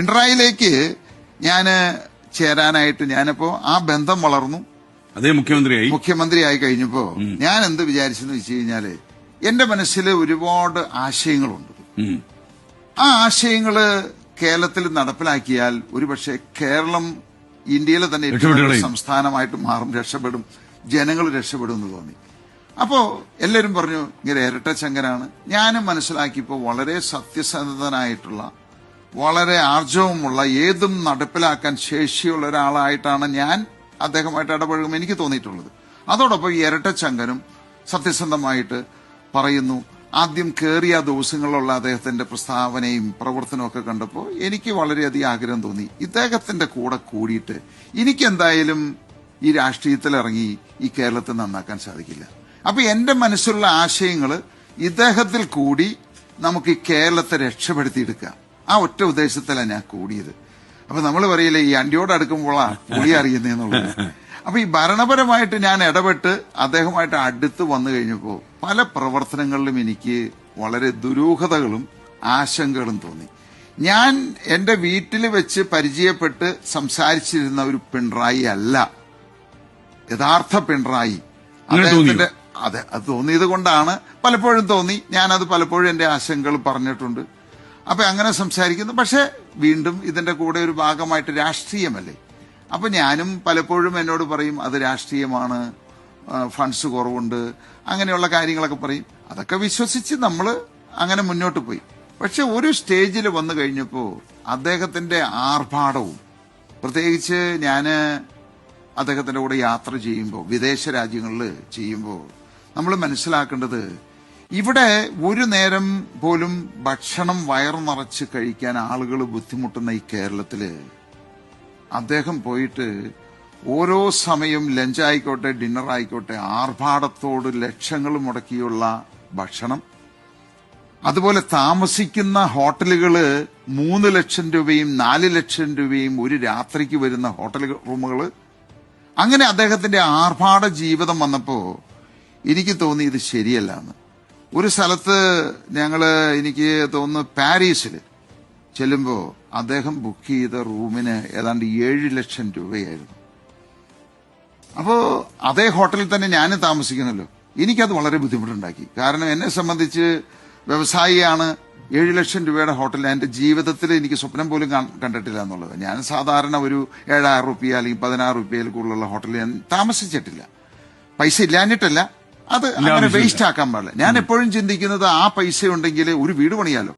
പിണറായിലേക്ക് ഞാൻ ചേരാനായിട്ട് ഞാനിപ്പോ ആ ബന്ധം വളർന്നു. അതേ മുഖ്യമന്ത്രിയായി കഴിഞ്ഞപ്പോ ഞാൻ എന്ത് വിചാരിച്ചെന്ന് വെച്ച് കഴിഞ്ഞാല് എന്റെ മനസ്സിൽ ഒരുപാട് ആശയങ്ങളുണ്ട്. ആ ആശയങ്ങള് കേരളത്തിൽ നടപ്പിലാക്കിയാൽ ഒരുപക്ഷെ കേരളം ഇന്ത്യയിലെ തന്നെ ഏറ്റവും സംസ്ഥാനമായിട്ട് മാറും, രക്ഷപ്പെടും, ജനങ്ങൾ രക്ഷപ്പെടും എന്ന് തോന്നി. അപ്പോ എല്ലാവരും പറഞ്ഞു ഇങ്ങനെ ഇരട്ടച്ചങ്കനാണ്. ഞാനും മനസ്സിലാക്കിയപ്പോ വളരെ സത്യസന്ധനായിട്ടുള്ള, വളരെ ആർജവമുള്ള, ഏതും നടപ്പിലാക്കാൻ ശേഷിയുള്ള ഒരാളായിട്ടാണ് ഞാൻ അദ്ദേഹമായിട്ട് ഇടപഴകുമ്പോൾ എനിക്ക് തോന്നിയിട്ടുള്ളത്. അതോടൊപ്പം ഈ ഇരട്ടച്ചങ്കനും സത്യസന്ധമായിട്ട് പറയുന്നു. ആദ്യം കേറിയ ദിവസങ്ങളിലുള്ള അദ്ദേഹത്തിന്റെ പ്രസ്താവനയും പ്രവർത്തനവും ഒക്കെ കണ്ടപ്പോൾ എനിക്ക് വളരെയധികം ആഗ്രഹം തോന്നി ഇദ്ദേഹത്തിന്റെ കൂടെ കൂടിയിട്ട് എനിക്ക് എന്തായാലും ഈ രാഷ്ട്രീയത്തിൽ ഇറങ്ങി ഈ കേരളത്തെ നന്നാക്കാൻ സാധിക്കില്ല. അപ്പൊ എന്റെ മനസ്സിലുള്ള ആശയങ്ങള് ഇദ്ദേഹത്തിൽ കൂടി നമുക്ക് ഈ കേരളത്തെ രക്ഷപ്പെടുത്തിയെടുക്കാം. ആ ഒറ്റ ഉദ്ദേശത്തിലാണ് ഞാൻ കൂടിയത്. അപ്പൊ നമ്മൾ പറയില്ലേ ഈ അണ്ടിയോട് അടുക്കുമ്പോഴാ പുളി അറിയുന്നതെന്നുള്ളത്. അപ്പൊ ഈ ഭരണപരമായിട്ട് ഞാൻ ഇടപെട്ട് അദ്ദേഹമായിട്ട് അടുത്ത് വന്നു കഴിഞ്ഞപ്പോ പല പ്രവർത്തനങ്ങളിലും എനിക്ക് വളരെ ദുരൂഹതകളും ആശങ്കകളും തോന്നി. ഞാൻ എന്റെ വീട്ടിൽ വെച്ച് പരിചയപ്പെട്ട് സംസാരിച്ചിരുന്ന ഒരു പിണറായി അല്ല യഥാർത്ഥ പിണറായി. അദ്ദേഹത്തിന്റെ അത് തോന്നിയത് കൊണ്ടാണ്, പലപ്പോഴും തോന്നി, ഞാനത് പലപ്പോഴും എന്റെ ആശങ്കകൾ പറഞ്ഞിട്ടുണ്ട്. അപ്പൊ അങ്ങനെ സംസാരിക്കുന്നു. പക്ഷെ വീണ്ടും ഇതിന്റെ കൂടെ ഒരു ഭാഗമായിട്ട് രാഷ്ട്രീയമല്ലേ. അപ്പൊ ഞാനും പലപ്പോഴും എന്നോട് പറയും അത് രാഷ്ട്രീയമാണ്, ഫണ്ട്സ് കുറവുണ്ട്, അങ്ങനെയുള്ള കാര്യങ്ങളൊക്കെ പറയും. അതൊക്കെ വിശ്വസിച്ച് നമ്മൾ അങ്ങനെ മുന്നോട്ട് പോയി. പക്ഷെ ഒരു സ്റ്റേജിൽ വന്നു കഴിഞ്ഞപ്പോ അദ്ദേഹത്തിന്റെ ആർഭാടവും, പ്രത്യേകിച്ച് ഞാന് അദ്ദേഹത്തിന്റെ കൂടെ യാത്ര ചെയ്യുമ്പോൾ, വിദേശ രാജ്യങ്ങളിൽ ചെയ്യുമ്പോൾ നമ്മൾ മനസ്സിലാക്കേണ്ടത് ഇവിടെ ഒരു നേരം പോലും ഭക്ഷണം വയറു നിറച്ച് കഴിക്കാൻ ആളുകൾ ബുദ്ധിമുട്ടുന്ന ഈ കേരളത്തില് അദ്ദേഹം പോയിട്ട് ഓരോ സമയം ലഞ്ചായിക്കോട്ടെ ഡിന്നർ ആയിക്കോട്ടെ ആർഭാടത്തോട് ലക്ഷങ്ങൾ മുടക്കിയുള്ള ഭക്ഷണം, അതുപോലെ താമസിക്കുന്ന ഹോട്ടലുകള് 3 ലക്ഷം രൂപയും 4 ലക്ഷം രൂപയും ഒരു രാത്രിക്ക് വരുന്ന ഹോട്ടൽ റൂമുകള്. അങ്ങനെ അദ്ദേഹത്തിന്റെ ആർഭാട ജീവിതം വന്നപ്പോ എനിക്ക് തോന്നി ഇത് ശരിയല്ല എന്ന്. ഒരു സ്ഥലത്ത് എനിക്ക് തോന്നുന്നു പാരീസിൽ ചെല്ലുമ്പോ അദ്ദേഹം ബുക്ക് ചെയ്ത റൂമിന് ഏതാണ്ട് 7 ലക്ഷം രൂപയായിരുന്നു. അപ്പോ അതേ ഹോട്ടലിൽ തന്നെ ഞാനും താമസിക്കണല്ലോ. എനിക്കത് വളരെ ബുദ്ധിമുട്ടുണ്ടാക്കി. കാരണം എന്നെ സംബന്ധിച്ച് വ്യവസായിയാണ്, 7 ലക്ഷം രൂപയുടെ ഹോട്ടൽ എന്റെ ജീവിതത്തിൽ എനിക്ക് സ്വപ്നം പോലും കണ്ടിട്ടില്ല എന്നുള്ളത്. ഞാൻ സാധാരണ ഒരു 7,000 റുപ്യ അല്ലെങ്കിൽ 16 റുപ്യയിൽ കൂടുതലുള്ള ഹോട്ടലിൽ ഞാൻ താമസിച്ചിട്ടില്ല. പൈസ ഇല്ലാഞ്ഞിട്ടല്ല, അത് അങ്ങനെ വേസ്റ്റ് ആക്കാൻ പാടില്ല. ഞാൻ എപ്പോഴും ചിന്തിക്കുന്നത് ആ പൈസ ഉണ്ടെങ്കിൽ ഒരു വീട് പണിയാലോ.